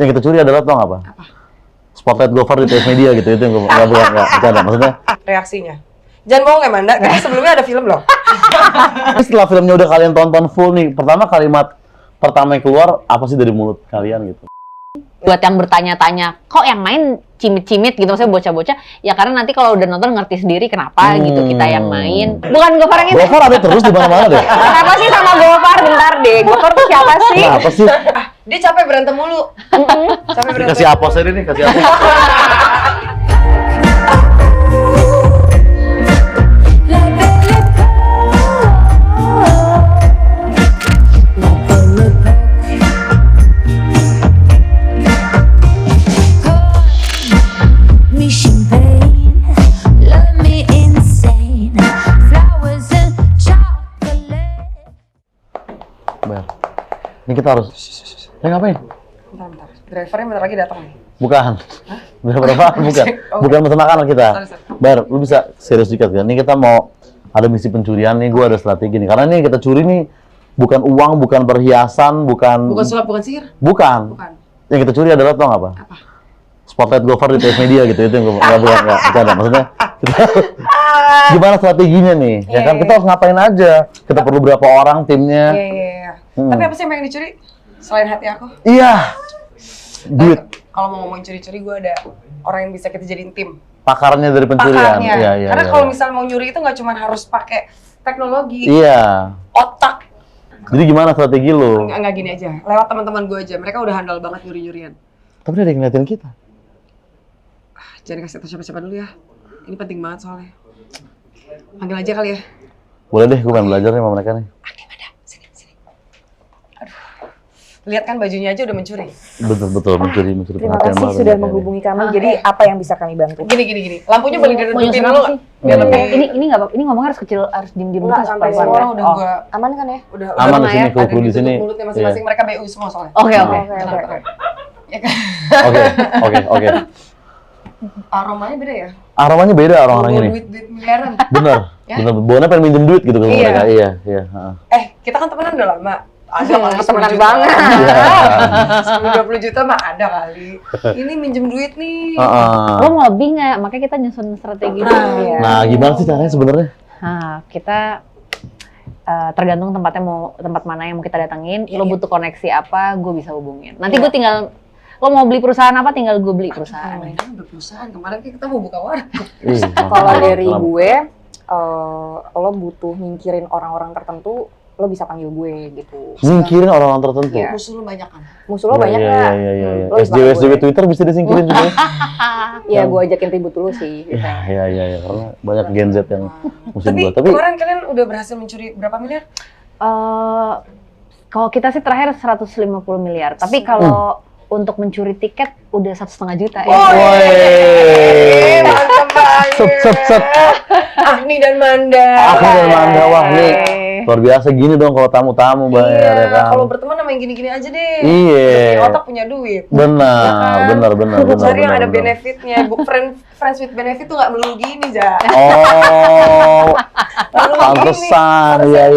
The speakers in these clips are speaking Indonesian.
Yang kita curi adalah tau nggak apa? Apa? Spotlight Gofar di TS Media gitu, itu yang gue nggak bercanda. Maksudnya Reaksinya. Jangan bohong ya Manda, karena sebelumnya ada film loh. setelah filmnya udah kalian tonton full nih, pertama kalimat pertama yang keluar apa sih dari mulut kalian gitu? Buat yang bertanya-tanya, kok yang main cimit-cimit gitu, maksudnya bocah-bocah, ya karena nanti kalau udah nonton ngerti sendiri kenapa gitu kita yang main. Bukan Gofar yang itu. Gofar ada terus di mana-mana deh. Kenapa sih sama Gofar? Bentar deh, Gofar tuh siapa sih? Kenapa sih? Dia capek berantem mulu. Capek berantem. Kasih apos aja nih, kasih apos. Ini kita harus. Ngapain? Bentar. Drivernya bentar lagi datang nih. Bukan. Bukan. Bukan pesan makanan kita. Sorry. Bar, lu bisa serius dikit kan? Ini kita mau ada misi pencurian nih, gue ada strategi nih. Karena ini kita curi nih bukan uang, bukan perhiasan, bukan Sulap, bukan sihir. Bukan. Yang kita curi adalah tau nggak apa? Apa? Spotlight Gofar di TS Media gitu, itu yang gue nggak bercanda. Maksudnya gimana strateginya nih? Ya kan kita harus ngapain aja? Kita perlu berapa orang timnya? Iya. Tapi apa sih yang pengen dicuri? Selain hati aku? Iya. Duit. Kalau mau ngomongin curi-curi, gue ada orang yang bisa kita jadiin tim. Pakarnya dari pencurian. Pakarnya. Iya. Karena kalau misalnya mau nyuri itu nggak cuma harus pakai teknologi, Iya. otak. Jadi gimana strategi lu? Nggak gini aja. Lewat teman-teman gue aja. Mereka udah handal banget nyuri-nyurian. Tapi ada yang ngeliatin kita. Jangan kasih tau siapa-siapa dulu ya. Ini penting banget soalnya. Panggil aja kali ya. Boleh deh, gue pengen belajar nih sama mereka nih. Oke, Mada. Sini. Aduh. Lihat kan bajunya aja udah mencuri. Betul mencuri Terima perhatian kasih banget sudah nih menghubungi kami. Jadi apa yang bisa kami bantu? Gini. Lampunya boleh Mau diredupin nyusun dulu apa nggak? sih? Biar lebih. Ini nggak apa-apa. Ini ngomong harus kecil, harus diem-diem Enggak, gitu sampai supaya Semua orang udah Oh. gua Aman kan ya? udah Aman di ya, sini, ada kru di sini. mulutnya masing-masing. Mereka BU semua soalnya. Oke. Oke. Ya kan? Oke. Aromanya beda ya? Aromanya beda orang-orang ini. Duit miliaran. Bener. Ya? Bener. Bona pengen minjem duit gitu ke Iya. mereka. Iya. Heeh. Kita kan temenan udah lama. Ada kali 10 temenan juta. banget. Iya. 10-20 juta mah ada kali. Ini minjem duit nih. Lo mau lebih nggak? Makanya kita nyusun strategi dulu ya. Nah, gimana sih caranya sebenarnya? Nah, kita tergantung tempat mana yang mau kita datengin. Lo butuh koneksi apa, gue bisa hubungin. Nanti gue tinggal, lo mau beli perusahaan apa, tinggal gue beli perusahaan. Kan udah perusahaan. Kemarin kita mau buka warung. Kalau dari gue, lo butuh nyingkirin orang-orang tertentu, lo bisa panggil gue gitu. Nyingkirin orang-orang tertentu. Iya. Musuh lu banyak kan? Musuh lo banyak nggak? Iya. Lo bisa panggil SJW gue. Twitter bisa disingkirin juga. Iya, gue ajakin ribut dulu sih. Gitu. Iya. Karena banyak Gen Z yang musim Tapi gua. Tapi kemarin kalian udah berhasil mencuri berapa miliar? Kalau kita sih terakhir 150 miliar. Tapi kalau untuk mencuri tiket udah 1,5 juta ya. Woi. Mantap banget. Set. Ahni dan Manda. Aku dan Manda, wah nih luar biasa gini dong kalau tamu-tamu bayar ya kan. Kalau berteman sama yang gini-gini aja deh. Iya. Udah punya otak, punya duit. Benar. Cari yang ada benefitnya. Friends with benefit tuh nggak melulu gini, Ja. Oh, pantesan. Iya.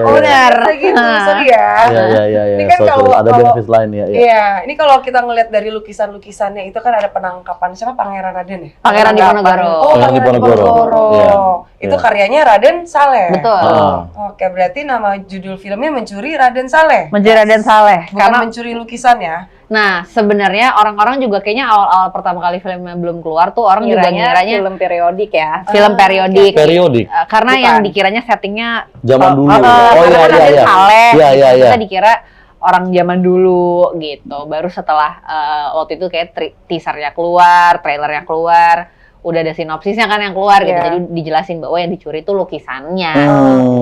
Benar. Kayak gitu, sorry ya. Iya. Ini kan kalau ada benefit lain ya. Iya, ini kalau kita ngelihat dari lukisan-lukisannya itu kan ada penangkapan siapa Pangeran Raden ya? Pangeran Diponegoro. Oh, Pangeran Diponegoro. Iya. Itu Iya. karyanya Raden Saleh. Betul. Oke, berarti nama judul filmnya Mencuri Raden Saleh. Mencuri Raden Saleh. Bukan Karena mencuri lukisan ya. nah, sebenarnya orang-orang juga kayaknya awal-awal pertama kali filmnya belum keluar tuh orang juga ngiranya film periodik ya. film periodik. Periodik. Karena Bukan. yang dikiranya settingnya Zaman dulu. karena Raden Saleh. Iya. Kita dikira orang zaman dulu gitu. Baru setelah waktu itu kayak teasernya keluar, trailernya keluar, udah ada sinopsisnya kan yang keluar gitu. Iya. Jadi dijelasin bahwa yang dicuri itu lukisannya,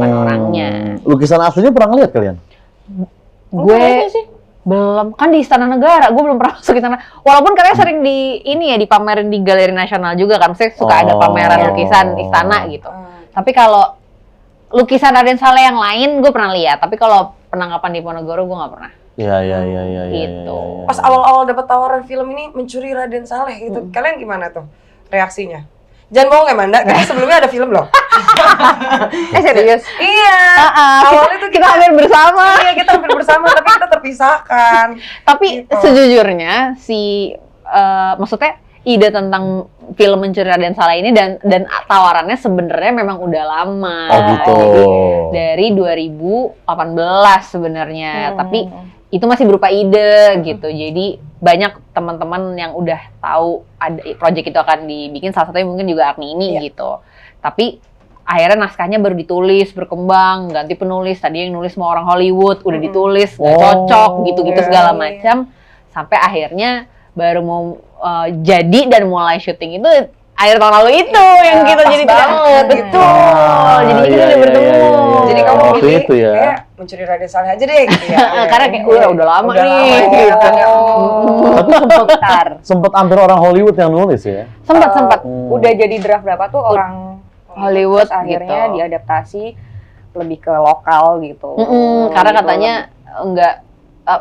bukan orangnya. Lukisan aslinya pernah ngeliat kalian? Gue belum, kan di Istana Negara, gue belum pernah masuk Istana. Walaupun katanya sering dipamerin di Galeri Nasional juga kan, maksudnya suka ada pameran lukisan istana gitu. Tapi kalau lukisan Raden Saleh yang lain gue pernah lihat, tapi kalau penangkapan di Diponegoro gue nggak pernah. Iya. Gitu. Pas awal-awal dapat tawaran film ini Mencuri Raden Saleh gitu, kalian gimana tuh reaksinya? Jangan bohong ya Manda, kita sebelumnya ada film loh. Serius? Iya. Awalnya tuh kita hampir bersama. Iya, kita hampir bersama, tapi kita terpisahkan. Tapi Gitu. sejujurnya maksudnya ide tentang film Mencuri Raden Saleh ini dan tawarannya sebenarnya memang udah lama. Oh gitu. Dari 2018 sebenarnya, tapi itu masih berupa ide gitu. Jadi banyak teman-teman yang udah tahu ada project itu akan dibikin, salah satunya mungkin juga Agni ini gitu. Tapi akhirnya naskahnya baru ditulis, berkembang, ganti penulis. Tadi yang nulis mau orang Hollywood, udah ditulis, nggak cocok, gitu-gitu segala macam. Sampai akhirnya baru mau jadi dan mulai syuting itu akhir tahun lalu itu yang kita jadi banget, betul. Jadi kita udah bertemu. Jadi kamu Waktu pilih itu ya. kayak Mencuri Raden Saleh aja deh gitu ya. Karena kayak udah lama Udah nih lama, gitu. Tapi sempet hampir orang Hollywood yang nulis ya. Sempat. Udah jadi draft berapa tuh orang Hollywood terus akhirnya gitu. diadaptasi lebih ke lokal gitu. Karena Gitu. katanya enggak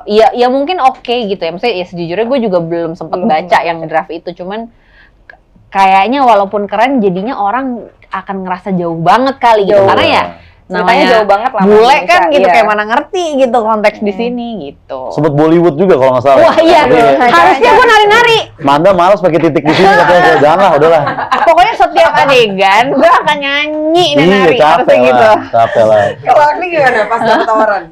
ya mungkin oke gitu ya. Maksudnya ya sejujurnya gue juga belum sempat baca yang draft itu, cuman kayaknya walaupun keren jadinya orang akan ngerasa jauh banget kali gitu. Jauh. Karena ya Ceritanya namanya jauh banget lah sama bule Indonesia, kan gitu, iya. kayak mana ngerti gitu konteks di sini gitu. Sempet Bollywood juga kalau nggak salah. Wah iya, harusnya gue nari-nari. Manda malas pakai titik di sini, katanya janganlah, udahlah. Pokoknya setiap adegan gue akan nyanyi dan Iya, nari, harusnya capek gitu. lah, capek lah. Kalau Agni gimana pas dapet tawaran?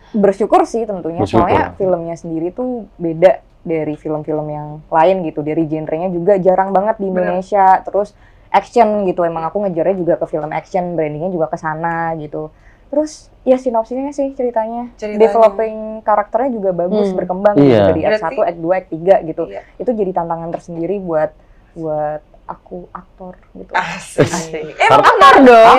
Bersyukur sih tentunya, Bersyukur. soalnya filmnya sendiri tuh beda dari film-film yang lain gitu, dari genrenya juga jarang banget di Indonesia. Terus action gitu, emang aku ngejarnya juga ke film action, brandingnya juga ke sana gitu. Terus ya sinopsisnya sih ceritanya. Developing karakternya juga bagus, berkembang gitu, Iya. dari Act 1, Act 2, Act 3 gitu. Iya. Itu jadi tantangan tersendiri buat aku aktor gitu. Asik. Emang aktor dong.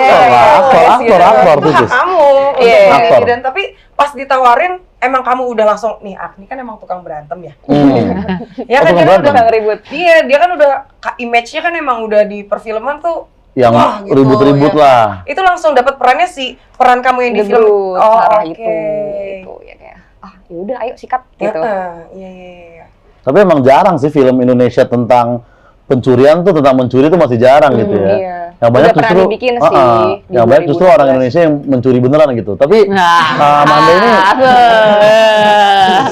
Aktor Itu tuh. hak kamu. Iya, aktor. Dan tapi pas ditawarin, emang kamu udah langsung, nih Agni kan emang tukang berantem ya. Ya kan tukang dia kan berantem? udah ribut. Iya, dia kan udah image-nya kan emang udah di perfilman tuh Yang wah, gitu, ribut-ribut ya. lah. Itu langsung dapat perannya peran kamu yang di film. Debut, Oh, Sarah oke. itu gitu ya kayak ya udah ayo sikat gitu. Iya. Tapi emang jarang sih film Indonesia tentang pencurian tuh, tentang mencuri tuh masih jarang gitu ya. Iya. Yang banyak Udah pernah justru dibikin sih di yang banyak justru 2012. orang Indonesia yang mencuri beneran gitu. Tapi Nah, Manda ini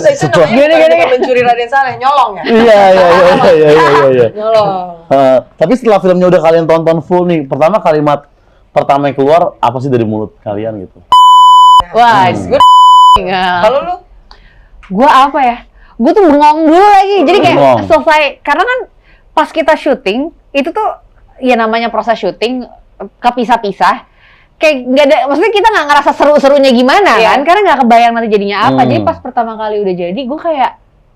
Itu namanya bukan Mencuri Raden Saleh, nyolong ya? iya. Nyolong. Tapi setelah filmnya udah kalian tonton full nih, kalimat pertama yang keluar apa sih dari mulut kalian gitu? wah, Gue nggak. kalau lu Gue apa ya? Gue tuh bengong dulu lagi. Jadi kayak Bengong. selesai, karena kan pas kita syuting itu tuh ya namanya proses syuting kepisah-pisah. Kayak nggak ada, maksudnya kita nggak ngerasa seru-serunya gimana kan? Karena nggak kebayang nanti jadinya apa. Jadi pas pertama kali udah jadi, gue kayak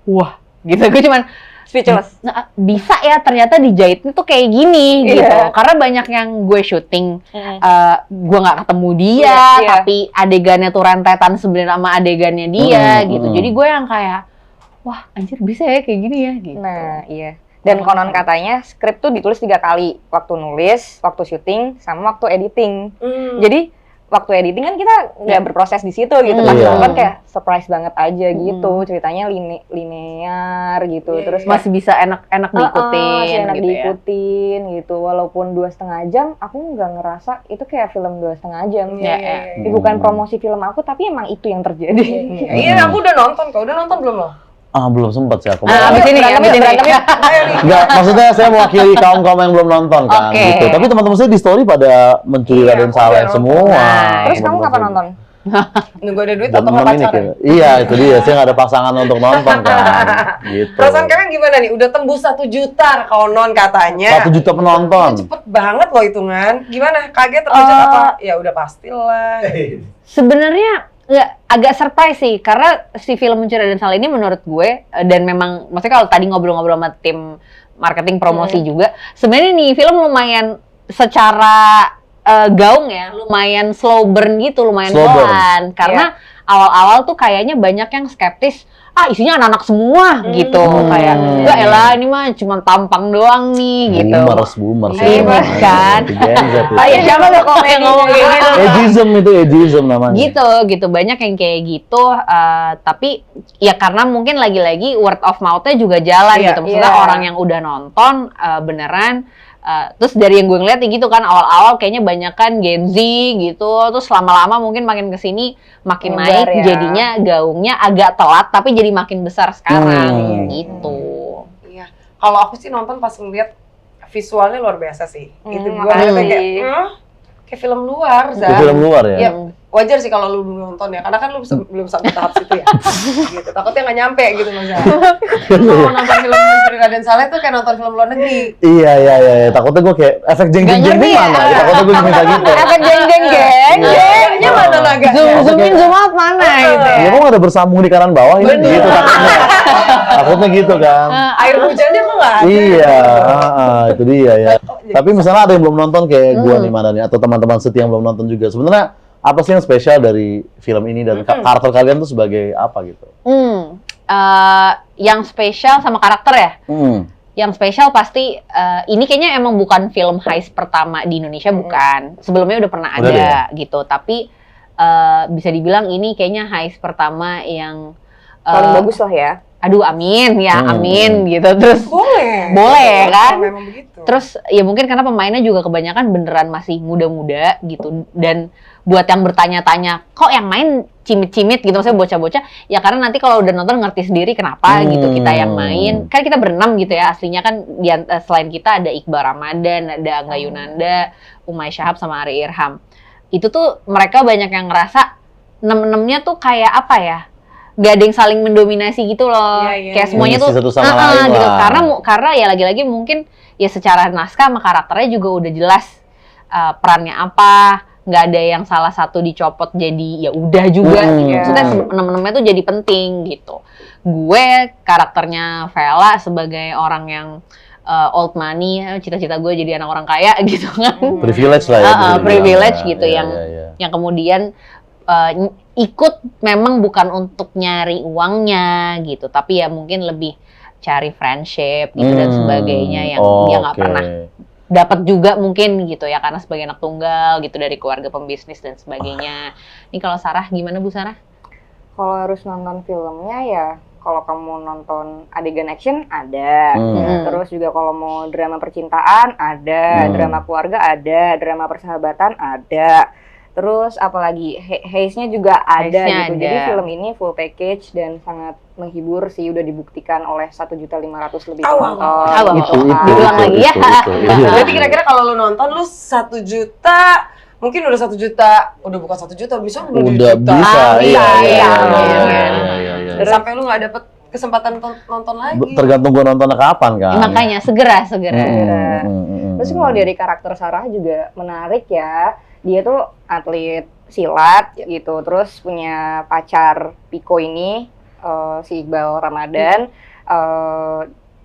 wah gitu. Gue cuman Speechless. bisa ya ternyata dijahitnya tuh kayak gini gitu. Iya. Karena banyak yang gue syuting, gue nggak ketemu dia, Iya. tapi adegannya tuh rentetan sebenarnya sama adegannya dia gitu. Jadi gue yang kayak, wah anjir bisa ya kayak gini ya gitu. Nah, iya. Dan konon katanya skrip tuh ditulis 3 kali, waktu nulis, waktu syuting, sama waktu editing. Jadi waktu editing kan kita nggak berproses di situ gitu, pas Iya. nonton kayak surprise banget aja gitu, ceritanya linear gitu, terus Masih bisa enak-enak diikutin masih enak gitu ya. diikutin gitu, walaupun 2,5 jam, aku nggak ngerasa itu kayak film 2,5 jam. Iya. Ini bukan promosi film aku, tapi emang itu yang terjadi. Iya, aku udah nonton kok. Udah nonton belum lo? Belum sempat sih aku. Abis ini ya, abis ini. Enggak, maksudnya saya mewakili kaum-kaum yang belum nonton kan, Oke. gitu. Tapi teman-teman saya di story pada mencuri Iya, Raden aku Saleh udah semua. nonton. Terus kamu kapan nonton? Nunggu ada duit Jam atau 6 mau ini pacaran? kira. Iya, itu dia. Saya nggak ada pasangan untuk nonton kan. Gitu. Perasaan kalian gimana nih? Udah tembus 1 juta konon katanya. 1 juta penonton. Cepet banget loh hitungan. Gimana? Kaget terkejut apa? Ya udah pastilah. Sebenarnya nggak, agak surprise sih, karena si film Mencuri Raden Saleh ini menurut gue, dan memang maksudnya kalau tadi ngobrol-ngobrol sama tim marketing promosi juga, sebenarnya nih film lumayan secara gaung ya, lumayan slow burn gitu, lumayan Slow burn. pelan, karena awal-awal tuh kayaknya banyak yang skeptis, isinya anak-anak semua gitu, kayak enggak elah ini mah cuma tampang doang nih gitu. Boomers Iya, kan? Siapa tuh komen yang ngomong kayak gitu? Ageism namanya. Gitu banyak yang kayak gitu, tapi ya karena mungkin lagi-lagi word of mouth-nya juga jalan Iya, gitu, maksudnya iya. orang yang udah nonton beneran Terus dari yang gue ngeliat nih gitu kan, awal-awal kayaknya banyak kan Gen Z gitu, terus lama-lama mungkin makin kesini makin Nyebar naik, ya. jadinya gaungnya agak telat tapi jadi makin besar sekarang gitu. Iya. Kalau aku sih nonton pas ngeliat visualnya luar biasa sih. Itu gue makasih. kayak film luar, Ke film luar ya. Iya, wajar sih kalau lu belum nonton ya, karena kan lu belum sampai tahap situ ya. Gitu. Takutnya nggak nyampe gitu Mas. Kalau nonton film Mencuri Raden Saleh tuh kayak nonton film luar negeri. Iya. Takutnya gue kayak efek jeng-jeng Nggak ngerti mana? ya? Takutnya gue minta gitu. Efek jeng-jeng Kayaknya mana naga? zoom in zoom out mana gitu Ya ya. kok nggak ada bersambung di kanan bawah ini Bener. gitu takutnya. Takutnya gitu kan. Air hujannya kok nggak ada? Iya, itu dia ya. Tapi misalnya ada yang belum nonton kayak gua nih mana nih, atau teman-teman setia yang belum nonton juga. Sebenarnya apa sih yang spesial dari film ini dan karakter kalian tuh sebagai apa gitu? Yang spesial sama karakter ya. Yang spesial pasti ini kayaknya emang bukan film heist pertama di Indonesia, bukan. Sebelumnya udah pernah Udah ada gitu, tapi bisa dibilang ini kayaknya heist pertama yang Paling bagus lah ya. aduh amin ya, amin gitu. Terus Boleh kan? Memang begitu. Terus ya mungkin karena pemainnya juga kebanyakan beneran masih muda-muda gitu, dan buat yang bertanya-tanya kok yang main cimit-cimit gitu, maksudnya bocah-bocah, ya karena nanti kalau udah nonton ngerti sendiri kenapa gitu kita yang main. Kan kita berenam gitu ya, aslinya kan selain kita ada Iqbal Ramadan, ada Angga Yunanda, Umay Shahab sama Ari Irham. Itu tuh mereka banyak yang ngerasa nem-nemnya tuh kayak apa ya, gak ada yang saling mendominasi gitu loh. Iya. Kayak semuanya tuh Mengisi satu sama lain gitu. lah. Karena ya lagi-lagi mungkin ya secara naskah sama karakternya juga udah jelas perannya apa, nggak ada yang salah satu dicopot jadi ya udah juga gitu. Maksudnya temen-temennya tuh jadi penting gitu. Gue karakternya Vela sebagai orang yang old money, cita-cita gue jadi anak orang kaya gitu kan. Privilege lah ya. Privilege gitu Iya, yang iya. yang kemudian ikut memang bukan untuk nyari uangnya gitu, tapi ya mungkin lebih cari friendship gitu dan sebagainya yang dia nggak pernah dapat juga mungkin gitu ya, karena sebagai anak tunggal gitu dari keluarga pembisnis dan sebagainya. Ini kalau Sarah gimana Bu Sarah? Kalau harus nonton filmnya ya, kalau kamu nonton adegan action ada, terus juga kalau mau drama percintaan ada, drama keluarga ada, drama persahabatan ada. Terus apalagi heistnya juga ada Heistnya gitu. ada. Jadi film ini full package dan sangat menghibur sih, udah dibuktikan oleh 1.500.000 lebih Awal. penonton gitu kan. Diulang lagi ya. Iya. Berarti kira-kira kalau lu nonton lu 1 juta, mungkin udah 1 juta, udah bukan 1 juta, bisa udah 2 Udah juta. bisa, iya. iya. Sampai lu nggak dapet kesempatan nonton lagi. Tergantung gua nontonnya kapan kan. Makanya segera. Terus kalau dari karakter Sarah juga menarik ya. Dia tuh atlet silat gitu, terus punya pacar Piko ini, si Iqbal Ramadan,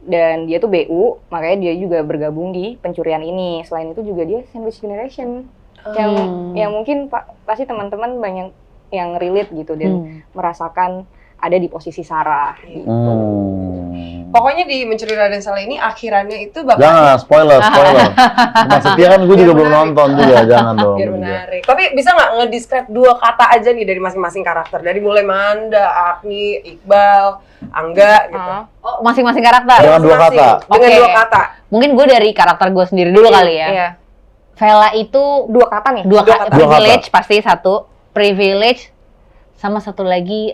dan dia tuh BU, makanya dia juga bergabung di pencurian ini. Selain itu juga dia sandwich generation, yang mungkin pasti teman-teman banyak yang relate gitu dan merasakan ada di posisi Sarah. Gitu. Pokoknya di Mencuri Raden Saleh ini akhirannya itu bakal Jangan spoiler. Mas Setia kan gue juga belum nonton juga, jangan dong. biar menarik. Tapi bisa nggak ngedescribe 2 kata aja nih dari masing-masing karakter? Dari mulai Manda, Agni, Iqbal, Angga gitu. Oh, masing-masing karakter. Jangan 2 kata. Dengan Oke. 2 kata. Mungkin gue dari karakter gue sendiri dulu kali ya. Iya. Vela itu 2 kata nih. dua kata. Dua kata. Privilege pasti satu. Privilege sama satu lagi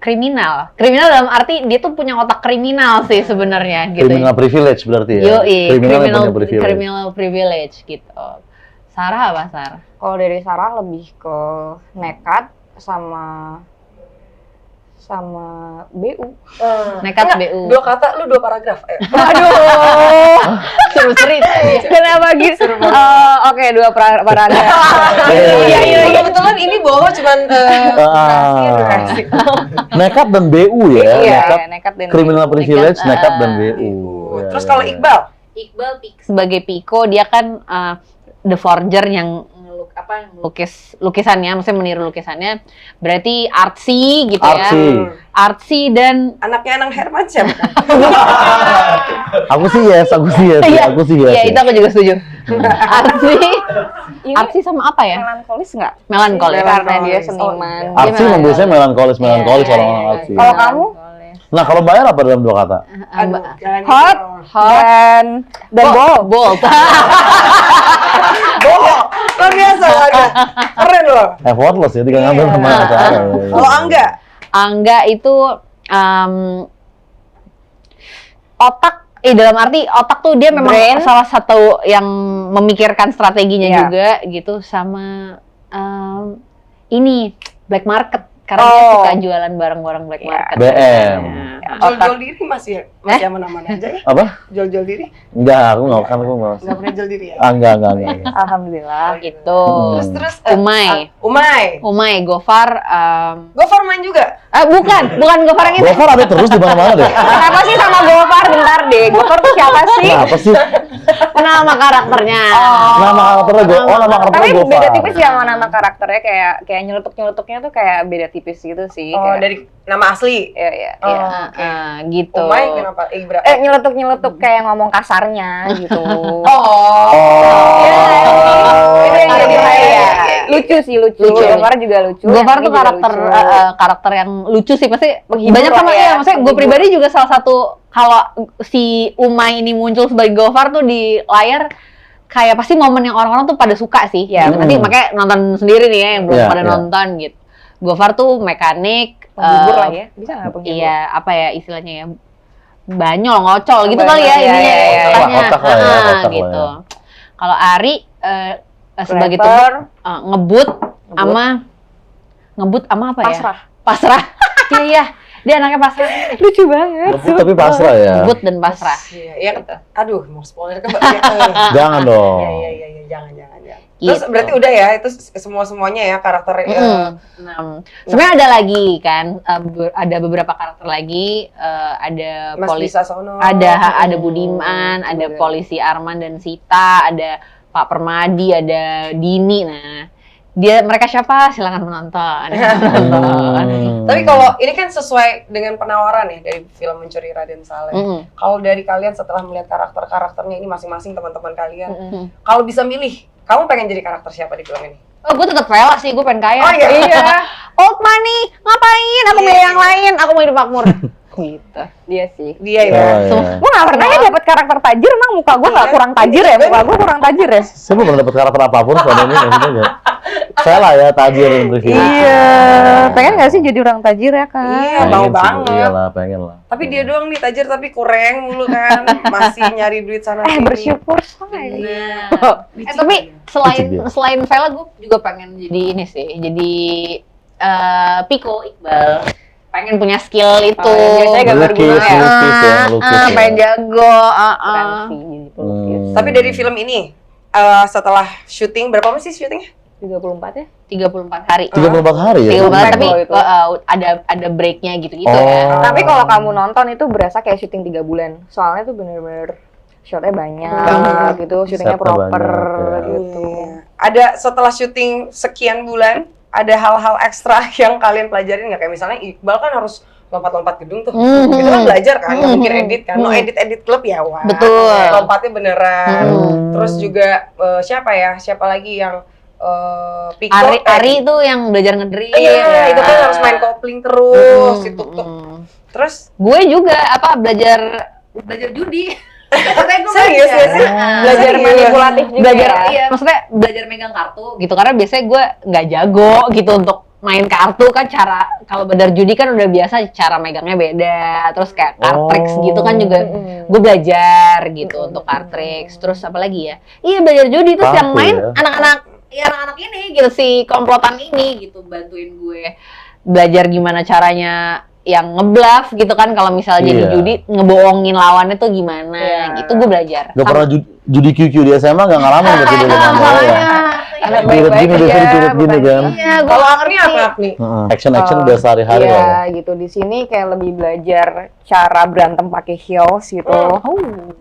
kriminal dalam arti dia tuh punya otak kriminal sih sebenarnya gitu. Criminal privilege berarti ya. Criminal yang punya privilege. Criminal privilege gitu. Sarah apa Sarah? Kalau dari Sarah lebih ke nekat sama BU. Nekat Enggak, BU. 2 kata, lu 2 paragraf. Aduh, seru cerita. Kenapa gitu? Oke, 2 paragraf. Iya. Kebetulan ini bawa cuman edukasi. Nekat dan BU ya. Iya, Nekat, nekat dan criminal privilege, nekat dan BU. Ya, Terus ya, kalau ya. Iqbal? Sebagai Piko dia kan the forger yang lukis lukisannya, maksudnya meniru lukisannya, berarti artsy gitu ya. Artsy dan Anaknya Anang Hermansyah. Aku sih yes. Iya, itu aku juga setuju. Artsy sama apa ya? melankolis nggak? Melankolis. Karena dia seniman. Artsy memang biasanya melankolis orang-orang artsy. Kalau kamu? Nah, kalau bayar apa dalam 2 kata? Aduh, jangan Hot, gitu. dan bold. Bold. Bohong. Luar biasa, Angga. Keren loh. Effortless ya, tinggal ngambil sama kata. Kalau Angga, Angga itu otak, dalam arti otak tuh dia memang Brain. salah satu yang memikirkan strateginya Iya. juga gitu, sama ini black market karena dia Oh. suka jualan barang-barang black Iya. market. BM. Nah, jual-jual diri masih aman-aman aja ya? Apa? Jual-jual diri? Enggak, aku nggak mau. Nggak pernah jual diri ya? Enggak. Alhamdulillah. gitu. Terus Umay. Umay. Gofar, Gofar main juga? bukan Gofar yang itu. Gofar ada terus di mana-mana deh. Kenapa sih sama Gofar? Bentar deh, Gofar tuh siapa sih? Kenapa sih? Nama karakternya. Nama karakternya nama Tapi karakternya Gofar. beda tipis ya sama nama karakternya, kayak nyeletuk-nyeletuknya tuh kayak beda tipis gitu sih. Oh, kayak, dari nama asli? Iya. Oh, Iya, oke. gitu. Umay kenapa? Ibra. Nyeletuk-nyeletuk kayak ngomong kasarnya gitu. Oh. Itu yang Oh, jadi iya, kayak iya. lucu sih, lucu. Lucu. Gofar juga lucu. Gofar yang tuh ini juga karakter lucu. karakter yang lucu sih, pasti Menghibur banyak lah sama ya, ya. Maksudnya gue menghibur. pribadi juga salah satu, kalau si Umay ini muncul sebagai Gofar tuh di layar, kayak pasti momen yang orang-orang tuh pada suka sih. Ya, Nanti makanya nonton sendiri nih ya yang belum Iya, pada iya. nonton gitu. Gofar tuh mekanik, Penghibur lah ya. Bisa nggak penghibur? iya, apa ya istilahnya ya, banyol, ngocol gitu Banyol, kali ya iya, ininya iya, iya. istilahnya. Otak lah ya, otak lah gitu. ya. Kalau Ari sebagai Rapper, tubuh ngebut sama apa ya? pasrah. Pasrah. Iya. Dia anaknya pasrah. Lucu banget. Ngebut tapi pasrah ya. Ngebut dan pasrah. Iya, ya. Aduh, mau spoiler ke Mbak? Jangan dong. Iya, jangan. Terus Gitu. berarti udah ya, itu semuanya ya karakter Nah, sebenarnya ada lagi kan, ada beberapa karakter lagi, ada Mas polisi, Bisa Sono. ada Budiman, ada polisi Arman dan Sita, ada Pak Permadi, ada Dini. Nah, mereka siapa? Silakan menonton. Tapi kalau ini kan sesuai dengan penawaran ya dari film Mencuri Raden Saleh. Kalau dari kalian setelah melihat karakternya ini masing-masing teman-teman kalian, kalau bisa milih, kamu pengen jadi karakter siapa di film ini? Oh, gue tetap rela sih, gue pengen kaya. Oh iya. Old money, ngapain? Aku milih yang lain, aku mau hidup makmur. Gitu. Dia sih. Dia ya. Oh, iya. Gue gak pernah ya dapet karakter tajir, emang muka gue gak kurang tajir ya? Muka gue kurang tajir ya? Saya belum dapat karakter apapun selama ini, maksudnya enggak. Saya lah ya tajir dan privilege. Iya. Pengen gak sih jadi orang tajir ya kan? Iya, Pengen mau sih, banget. Iyalah, pengen lah. Tapi dia doang nih tajir tapi kurang mulu kan. Masih nyari duit sana sini. Bersyukur say. Tapi Licik dia. selain Vela, gue juga pengen jadi ini sih, jadi Piko Iqbal. Pengen punya skill itu. biasanya gambar Lukis, gunung ya. lukis ya, lukis ya. Pengen jago. Keren sih jadi pelukis. Tapi dari film ini setelah syuting berapa lama sih syutingnya? 34 ya? 34 hari. 34 hari ya? 34 hari, tapi Loh itu. ada breaknya gitu-gitu Oh. ya. Tapi kalau kamu nonton itu berasa kayak syuting 3 bulan. Soalnya tuh bener-bener shotnya banyak gitu, syutingnya Setnya proper banyak, ya. gitu. Ada setelah syuting sekian bulan, ada hal-hal ekstra yang kalian pelajarin nggak? Kayak misalnya Iqbal kan harus lompat-lompat gedung tuh. Itu kan belajar kan, nggak mungkin edit kan. No edit klub ya, wah. Betul. Lompatnya beneran. Terus juga siapa lagi yang Piko, Ari tuh yang belajar ngedrill. Iya, itu kan harus main kopling terus, itu tuh. Terus Gue juga belajar judi. Maksudnya gue serius ya sih? Belajar Serius. manipulatif juga belajar ya. iya, maksudnya belajar megang kartu gitu, karena biasanya gue nggak jago gitu untuk main kartu kan. Kalau belajar judi kan udah biasa cara megangnya beda, terus kayak card tricks gitu kan juga gue belajar gitu untuk card tricks. Terus apa lagi ya, iya belajar judi. Terus yang Kartu main ya. anak-anak ini gitu, si komplotan ini gitu bantuin gue belajar gimana caranya yang ngebluff gitu kan, kalau misalnya jadi Iya. judi ngebohongin lawannya tuh gimana Iya. gitu, gue belajar. Gak pernah judi QQ di SMA, gak ngalamin berarti dulu sama saya. Anak Pirit baik-baik gini, aja, pirit gini kan. Iya, gue kalau Agni apa Agni? Action udah sehari-hari Iya, lah ya. gitu. Di sini kayak lebih belajar cara berantem pakai heels gitu,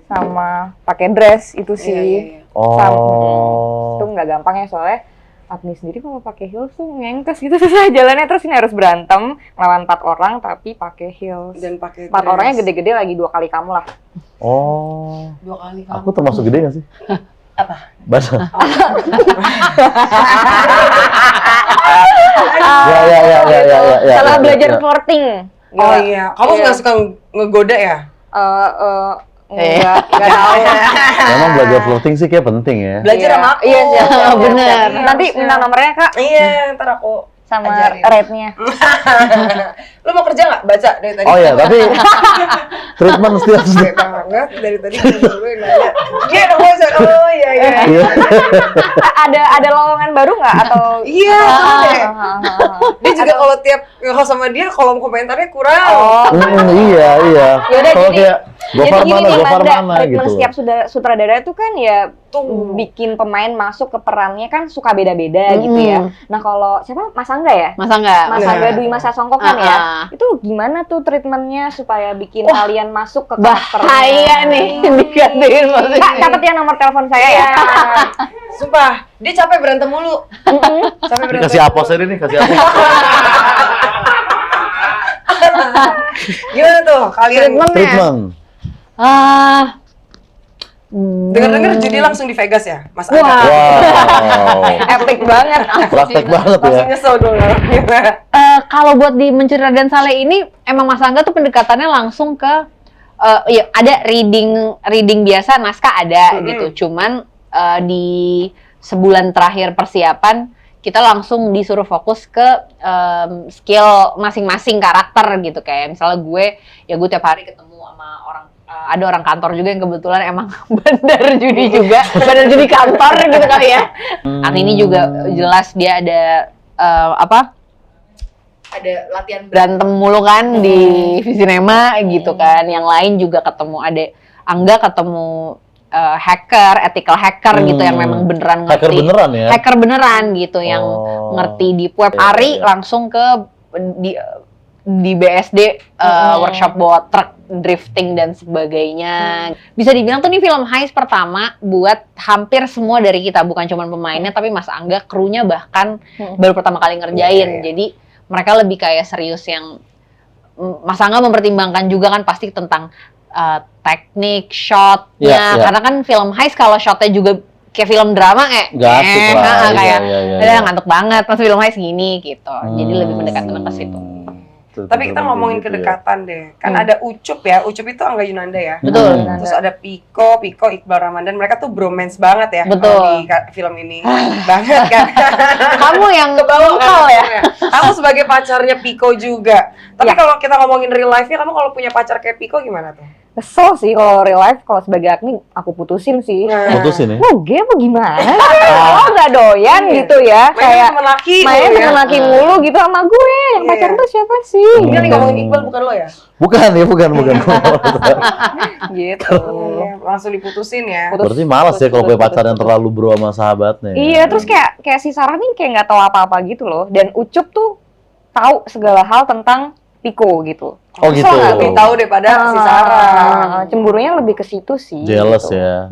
sama pakai dress itu sih. Iya. Itu nggak gampang ya, soalnya Agni sendiri kalau pakai heels tuh ngengkes gitu susah jalannya. Terus ini harus berantem lawan 4 orang tapi pakai heels. Dan pakai 4 orangnya gede-gede lagi 2 kali kamu lah. Oh, 2 kali aku termasuk gede gak sih? Apa? Basah. Ah, Ya. Setelah belajar ya. flirting, Oh iya, kamu nggak suka ngegoda ya? Enggak tahu. Memang belajar flirting sih kayak penting ya. Belajar sama aku. Iya, siap. Bener. Nanti minta nomornya Kak Iya, ntar aku sama ajarin. rate-nya. Lu mau kerja nggak? Baca dari tadi. Oh ya, tapi treatment setiap Capek banget dari tadi gue nanya. Iya dong, baca. Oh iya. Iya. Ada lowongan baru nggak atau Iya, sama deh. Dia juga kalau tiap nge-host sama dia, kolom komentarnya kurang. Iya. Yaudah, Kalau jadi- kayak Gofar Jadi gini mana, nih Gofar Manda, mana treatment gitu. setiap sutradara itu kan ya bikin pemain masuk ke perannya kan suka beda-beda gitu ya. Nah kalau siapa Mas Angga ya? Masa enggak? Mas Nah. Angga Dwi Mas Songko kan ya? Itu gimana tuh treatmentnya supaya bikin kalian masuk ke karakternya? Bahaya nih dikatain Kak, maksudnya. catat ya nomor telepon saya ya. Sumpah, dia capek berantem mulu. Capek berantem. Kasih apos aja nih, kasih apos. Gimana tuh kalian? Treatment. Dengar-dengar judi langsung di Vegas ya, Mas Wah. Aga? Wow. Epic banget. Praktek banget ya. Langsung nyesel dong. Kalau buat di Mencuri Raden Saleh ini emang Mas Angga tuh pendekatannya langsung ke ya ada reading biasa naskah ada gitu. Cuman di sebulan terakhir persiapan kita langsung disuruh fokus ke skill masing-masing karakter gitu, kayak misalnya gue tiap hari ketemu sama orang ada orang kantor juga yang kebetulan emang bandar judi juga, bandar judi kantor gitu kali ya. Yang ini juga jelas dia ada ada latihan berantem mulu kan di Visinema gitu kan. Yang lain juga ketemu ada Angga ketemu hacker, ethical hacker gitu yang memang beneran ngerti. Hacker beneran ya? Hacker beneran gitu yang ngerti di web. Iya, Ari iya. langsung ke di BSD workshop buat truk drifting dan sebagainya. Bisa dibilang tuh ini film heist pertama buat hampir semua dari kita, bukan cuma pemainnya tapi Mas Angga, krunya bahkan baru pertama kali ngerjain. Iya. Jadi mereka lebih kayak serius yang Mas Angga mempertimbangkan juga kan pasti tentang teknik shotnya, Iya, iya. karena kan film heist kalau shotnya juga kayak film drama Nggak asik lah, kayak iya. ngantuk banget pas film heist gini gitu. Jadi lebih mendekatkan ke situ. Tapi kita ngomongin Gitu ya. kedekatan deh. Kan ada Ucup ya. Ucup itu Angga Yunanda ya. Betul. Terus ada Piko, Iqbal Ramadan. Mereka tuh bromance banget ya. Betul. Kalau di film ini. Banget kan. Kamu yang Kebawa kental ya. Kamu sebagai pacarnya Piko juga. Tapi Ya. kalau kita ngomongin real life-nya, kamu kalau punya pacar kayak Piko gimana tuh? Kesel sih kalau real life, kalau sebagai Agni aku putusin sih. Putusin ya? Gue apa gimana? Lo nggak doyan Iya. gitu ya? Mainnya Kayak temen laki mainnya mulu ya. temen laki mulu gitu sama gue. Yang Iya. pacar tuh siapa sih? Ini nih ngomongin Iqbal bukan lo ya? Bukan ya, bukan. Gitu. Iya, langsung diputusin ya. Berarti malas ya kalau punya pacar yang terlalu bro sama sahabatnya. Iya, terus kayak si Sarah nih kayak nggak tahu apa-apa gitu loh. Dan Ucup tuh tahu segala hal tentang Piko gitu. Oh gitu. Kesel nggak? Lebih tahu daripada si Sarah. Cemburunya lebih ke situ sih. Jealous gitu. ya.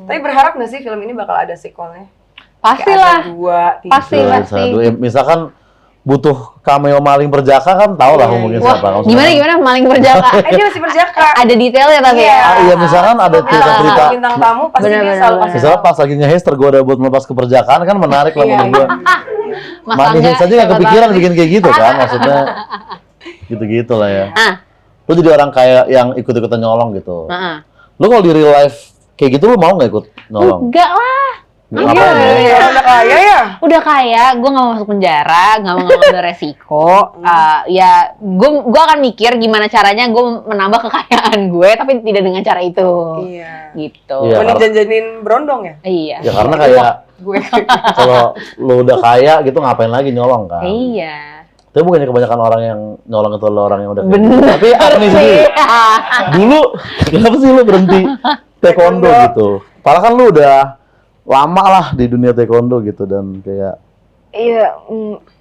Tapi berharap nggak sih film ini bakal ada sequelnya? Pastilah. Kayak ada 2, 3. Pasti. Misalkan butuh cameo maling perjaka kan tau lah mungkin Wah, siapa. Kalau gimana misalkan- maling berjaka? Dia masih berjaka. Ada detailnya tapi ya. Iya, misalkan ada cerita-cerita. Bintang tamu pasti dia Bener-bener. selalu kasih Misalnya tahu. pas lagi nge-heist tergoda buat melepas keperjakaan kan menarik lah menurut gua. Mas Money Angga Heist aja nggak hebat kepikiran banget. bikin kayak gitu kan, maksudnya gitu-gitu lah ya. Ah. Lu jadi orang kayak yang ikut-ikutan nyolong gitu. Heeh. Lu kalau di real life kayak gitu lu mau nggak ikut nyolong? Enggak lah. Ngapain ya? Iya, udah kaya ya. Udah kaya, gue nggak mau masuk penjara, nggak mau ngambil resiko. Ya, gue akan mikir gimana caranya gue menambah kekayaan gue, tapi tidak dengan cara itu. Iya. Gitu. Iya. Mending jajanin berondong ya? Iya. Ya karena kayak Gue. kalau lu udah kaya gitu ngapain lagi nyolong kan? Iya. Tapi bukannya kebanyakan orang yang nyolong itu adalah orang yang udah kaya. Bener. Tapi Agni sendiri, dulu kenapa sih lu berhenti taekwondo gitu? Padahal kan lu udah lama lah di dunia taekwondo gitu dan kayak Iya,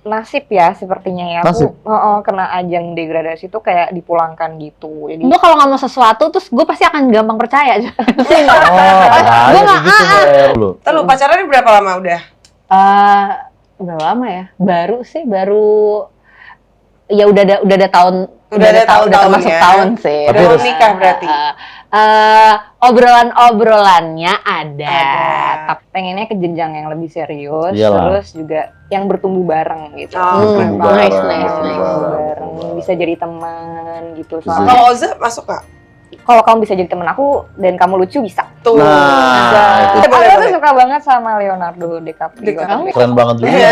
nasib ya sepertinya ya. Nasib? Aku kena ajang degradasi tuh kayak dipulangkan gitu. Jadi Gue kalau nggak mau sesuatu, terus gue pasti akan gampang percaya. bahaya nggak- gitu Fer. Lu. Lu pacarannya berapa lama udah? Berapa lama ya? Baru sih, baru ya udah ada tahun, Udah ada tahun-tahun termasuk ya. tahun sih. Tapi Udah mau harus- nikah berarti? Obrolan-obrolannya ada. Tapi pengennya ke jenjang yang lebih serius, Iyalah. terus juga yang bertumbuh bareng gitu. Keren Bertumbuh banget. nice. Bertumbuh bareng, bisa jadi teman gitu. Bisa Soalnya Kalau Oza masuk gak? kalau kamu bisa jadi teman aku dan kamu lucu bisa. Tuh. Nah, itu. Boleh, Aku tuh boleh. suka banget sama Leonardo DiCaprio. DiCaprio. Keren banget juga.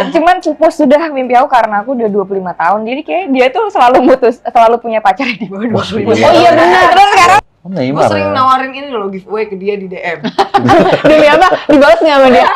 Cuman pupus sudah mimpi aku karena aku udah 25 tahun. Jadi kayak dia tuh selalu punya pacar di bawah 25. iya. Oh iya benar. Terus sekarang Oh, Gue Neymar sering ya. nawarin ini loh giveaway ke dia di DM. Demi apa? Dibalas nggak sama dia?